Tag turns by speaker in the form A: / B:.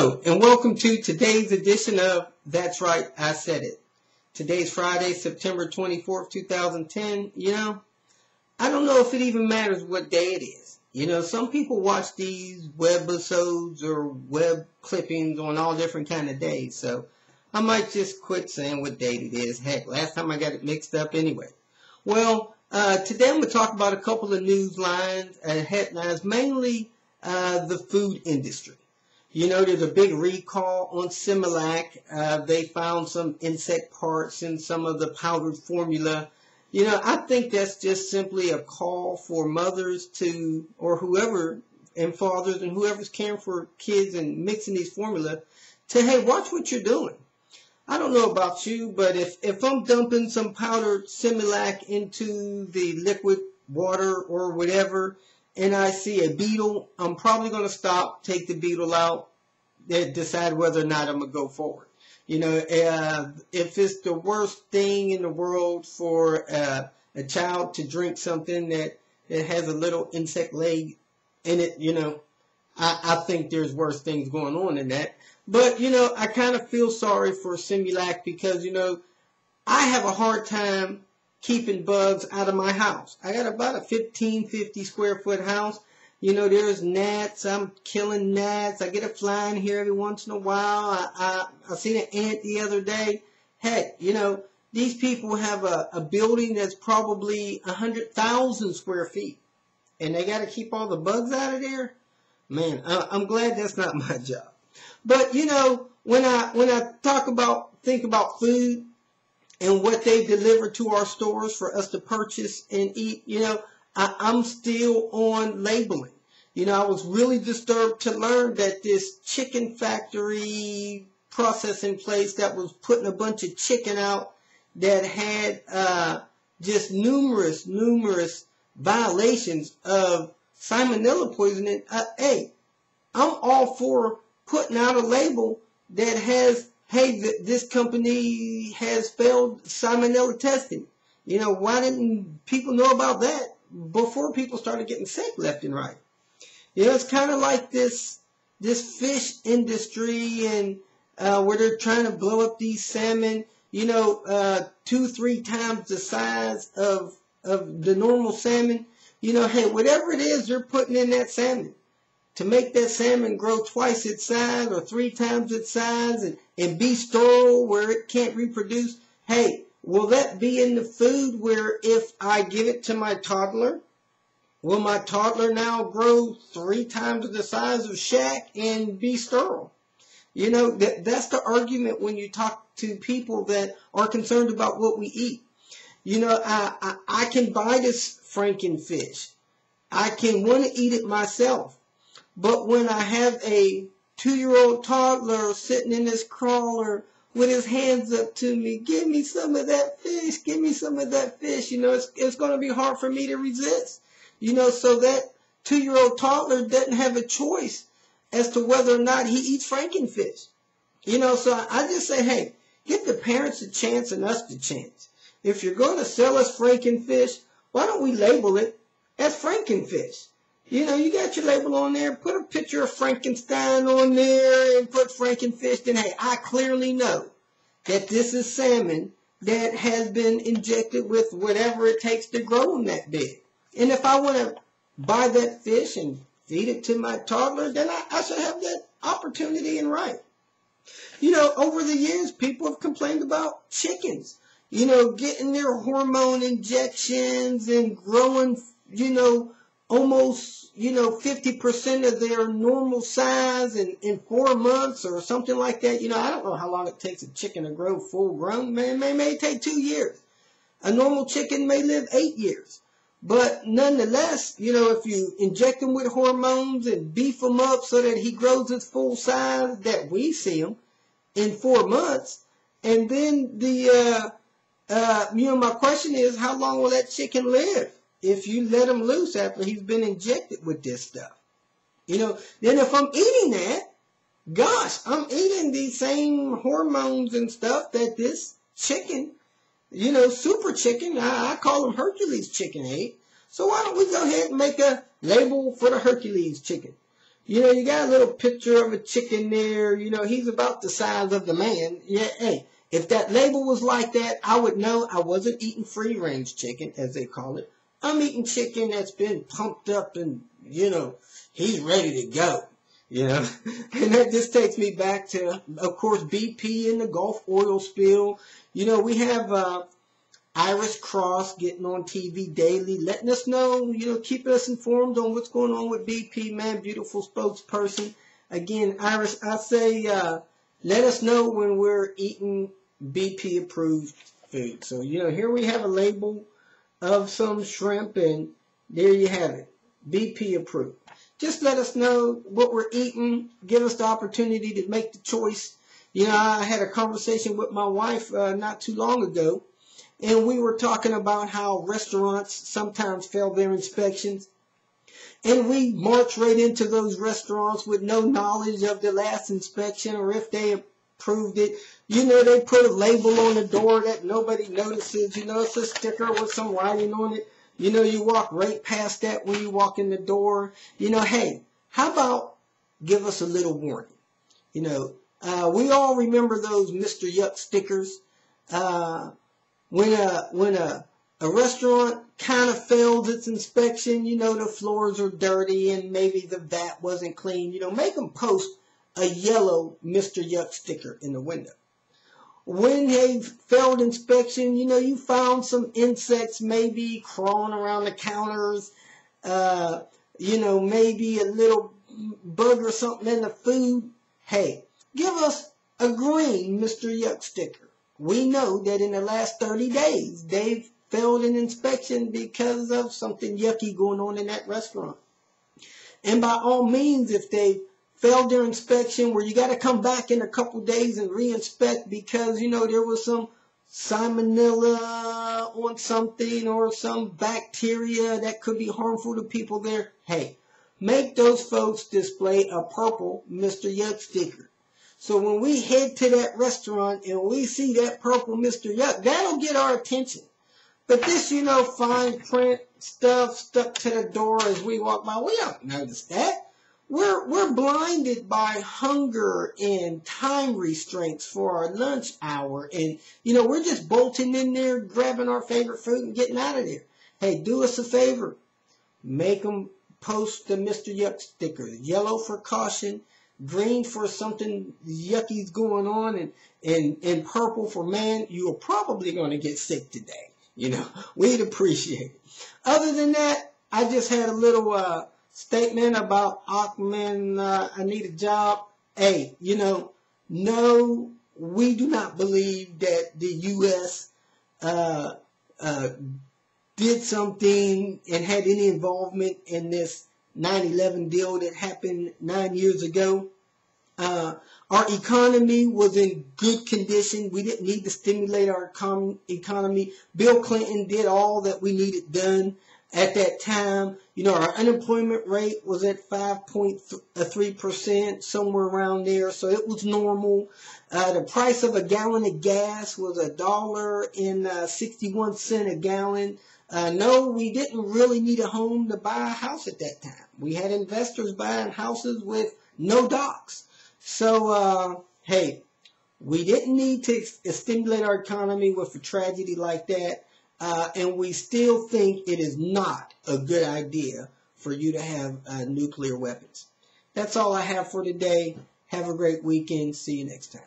A: Hello, and welcome to today's edition of That's Right, I Said It. Today's Friday, September 24th, 2010. I don't know if it even matters what day it is. Some people watch these webisodes or web clippings on all different kind of days, so I might just quit saying what date it is. Heck, last time I got it mixed up anyway. Well, today I'm going to talk about a couple of news lines and headlines, mainly the food industry. There's a big recall on Similac. They found some insect parts in some of the powdered formula. I think that's just simply a call for mothers to, or whoever, and fathers and whoever's caring for kids and mixing these formula to, hey, watch what you're doing. I don't know about you, but if I'm dumping some powdered Similac into the liquid water or whatever, and I see a beetle, I'm probably going to stop, take the beetle out, and decide whether or not I'm going to go forward. If it's the worst thing in the world for a child to drink something that has a little insect leg in it, I think there's worse things going on than that. But, I kind of feel sorry for Similac because, I have a hard time keeping bugs out of my house. I got about a 1550 square foot house. There's gnats. I'm killing gnats. I get a fly in here every once in a while. I seen an ant the other day. Heck, these people have a building that's probably 100,000 square feet. And they got to keep all the bugs out of there? Man, I'm glad that's not my job. But, when I think about food, and what they deliver to our stores for us to purchase and eat, I'm still on labeling. I was really disturbed to learn that this chicken factory process in place that was putting a bunch of chicken out that had just numerous violations of salmonella poisoning. Hey, I'm all for putting out a label that has, hey, this company has failed salmonella testing. Why didn't people know about that before people started getting sick left and right? It's kind of like this fish industry and where they're trying to blow up these salmon, 2-3 times the size of the normal salmon. Hey, whatever it is they're putting in that salmon to make that salmon grow twice its size or 3 times its size and be sterile where it can't reproduce. Hey, will that be in the food where if I give it to my toddler, will my toddler now grow 3 times the size of Shaq and be sterile? That's the argument when you talk to people that are concerned about what we eat. I can buy this frankenfish. I can want to eat it myself. But when I have a 2-year-old toddler sitting in this crawler with his hands up to me, give me some of that fish, give me some of that fish, it's going to be hard for me to resist. So that 2-year-old toddler doesn't have a choice as to whether or not he eats frankenfish. So I just say, hey, give the parents a chance and us the chance. If you're going to sell us frankenfish, why don't we label it as frankenfish? You got your label on there, put a picture of Frankenstein on there and put frankenfish, then hey, I clearly know that this is salmon that has been injected with whatever it takes to grow them that big. And if I want to buy that fish and feed it to my toddler, then I should have that opportunity and right. Over the years, people have complained about chickens, getting their hormone injections and growing, almost, 50% of their normal size in 4 months or something like that. I don't know how long it takes a chicken to grow full grown. Man, it may take 2 years. A normal chicken may live 8 years. But nonetheless, if you inject him with hormones and beef him up so that he grows his full size that we see him in 4 months, and then my question is, how long will that chicken live if you let him loose after he's been injected with this stuff? Then if I'm eating that, gosh, I'm eating these same hormones and stuff that this chicken, super chicken, I call them Hercules chicken ate. So why don't we go ahead and make a label for the Hercules chicken? You know, you got a little picture of a chicken there. You know, he's about the size of the man. Yeah, hey, if that label was like that, I would know I wasn't eating free-range chicken, as they call it. I'm eating chicken that's been pumped up and, you know, he's ready to go. You know, and that just takes me back to, of course, BP and the Gulf oil spill. You know, we have Iris Cross getting on TV daily, letting us know, you know, keeping us informed on what's going on with BP, man, beautiful spokesperson. Again, Iris, I say, let us know when we're eating BP-approved food. So, you know, here we have a label of some shrimp, and there you have it, BP-approved. Just let us know what we're eating. Give us the opportunity to make the choice. You know, I had a conversation with my wife not too long ago, and we were talking about how restaurants sometimes fail their inspections. And we march right into those restaurants with no knowledge of the last inspection or if they approved it. You know, they put a label on the door that nobody notices. You know, it's a sticker with some writing on it. You know, you walk right past that when you walk in the door. You know, hey, how about give us a little warning? You know, we all remember those Mr. Yuck stickers. When a restaurant kind of fails its inspection, you know, the floors are dirty and maybe the vat wasn't clean, you know, make them post a yellow Mr. Yuck sticker in the window. When they failed inspection, you know, you found some insects maybe crawling around the counters, you know, maybe a little bug or something in the food. Hey, give us a green Mr. Yuck sticker. We know that in the last 30 days, they've failed an inspection because of something yucky going on in that restaurant. And by all means, if they failed their inspection where you got to come back in a couple days and re-inspect because, you know, there was some salmonella on something or some bacteria that could be harmful to people there, hey, make those folks display a purple Mr. Yuck sticker. So when we head to that restaurant and we see that purple Mr. Yuck, that'll get our attention. But this, you know, fine print stuff stuck to the door as we walk by, we don't notice that. We're blinded by hunger and time restraints for our lunch hour. And, you know, we're just bolting in there, grabbing our favorite food and getting out of there. Hey, do us a favor. Make them post the Mr. Yuck sticker. Yellow for caution, green for something yucky's going on, and purple for, man, you're probably going to get sick today. You know, we'd appreciate it. Other than that, I just had a little statement about Ahmadinejad, I need a job. Hey, you know, no, we do not believe that the U.S. Did something and had any involvement in this 9/11 deal that happened 9 years ago. Our economy was in good condition. We didn't need to stimulate our economy. Bill Clinton did all that we needed done at that time. You know, our unemployment rate was at 5.3%, somewhere around there, so it was normal. The price of a gallon of gas was $1.61 a gallon. No, we didn't really need a home to buy a house at that time. We had investors buying houses with no docs. So, hey, we didn't need to stimulate our economy with a tragedy like that. And we still think it is not a good idea for you to have nuclear weapons. That's all I have for today. Have a great weekend. See you next time.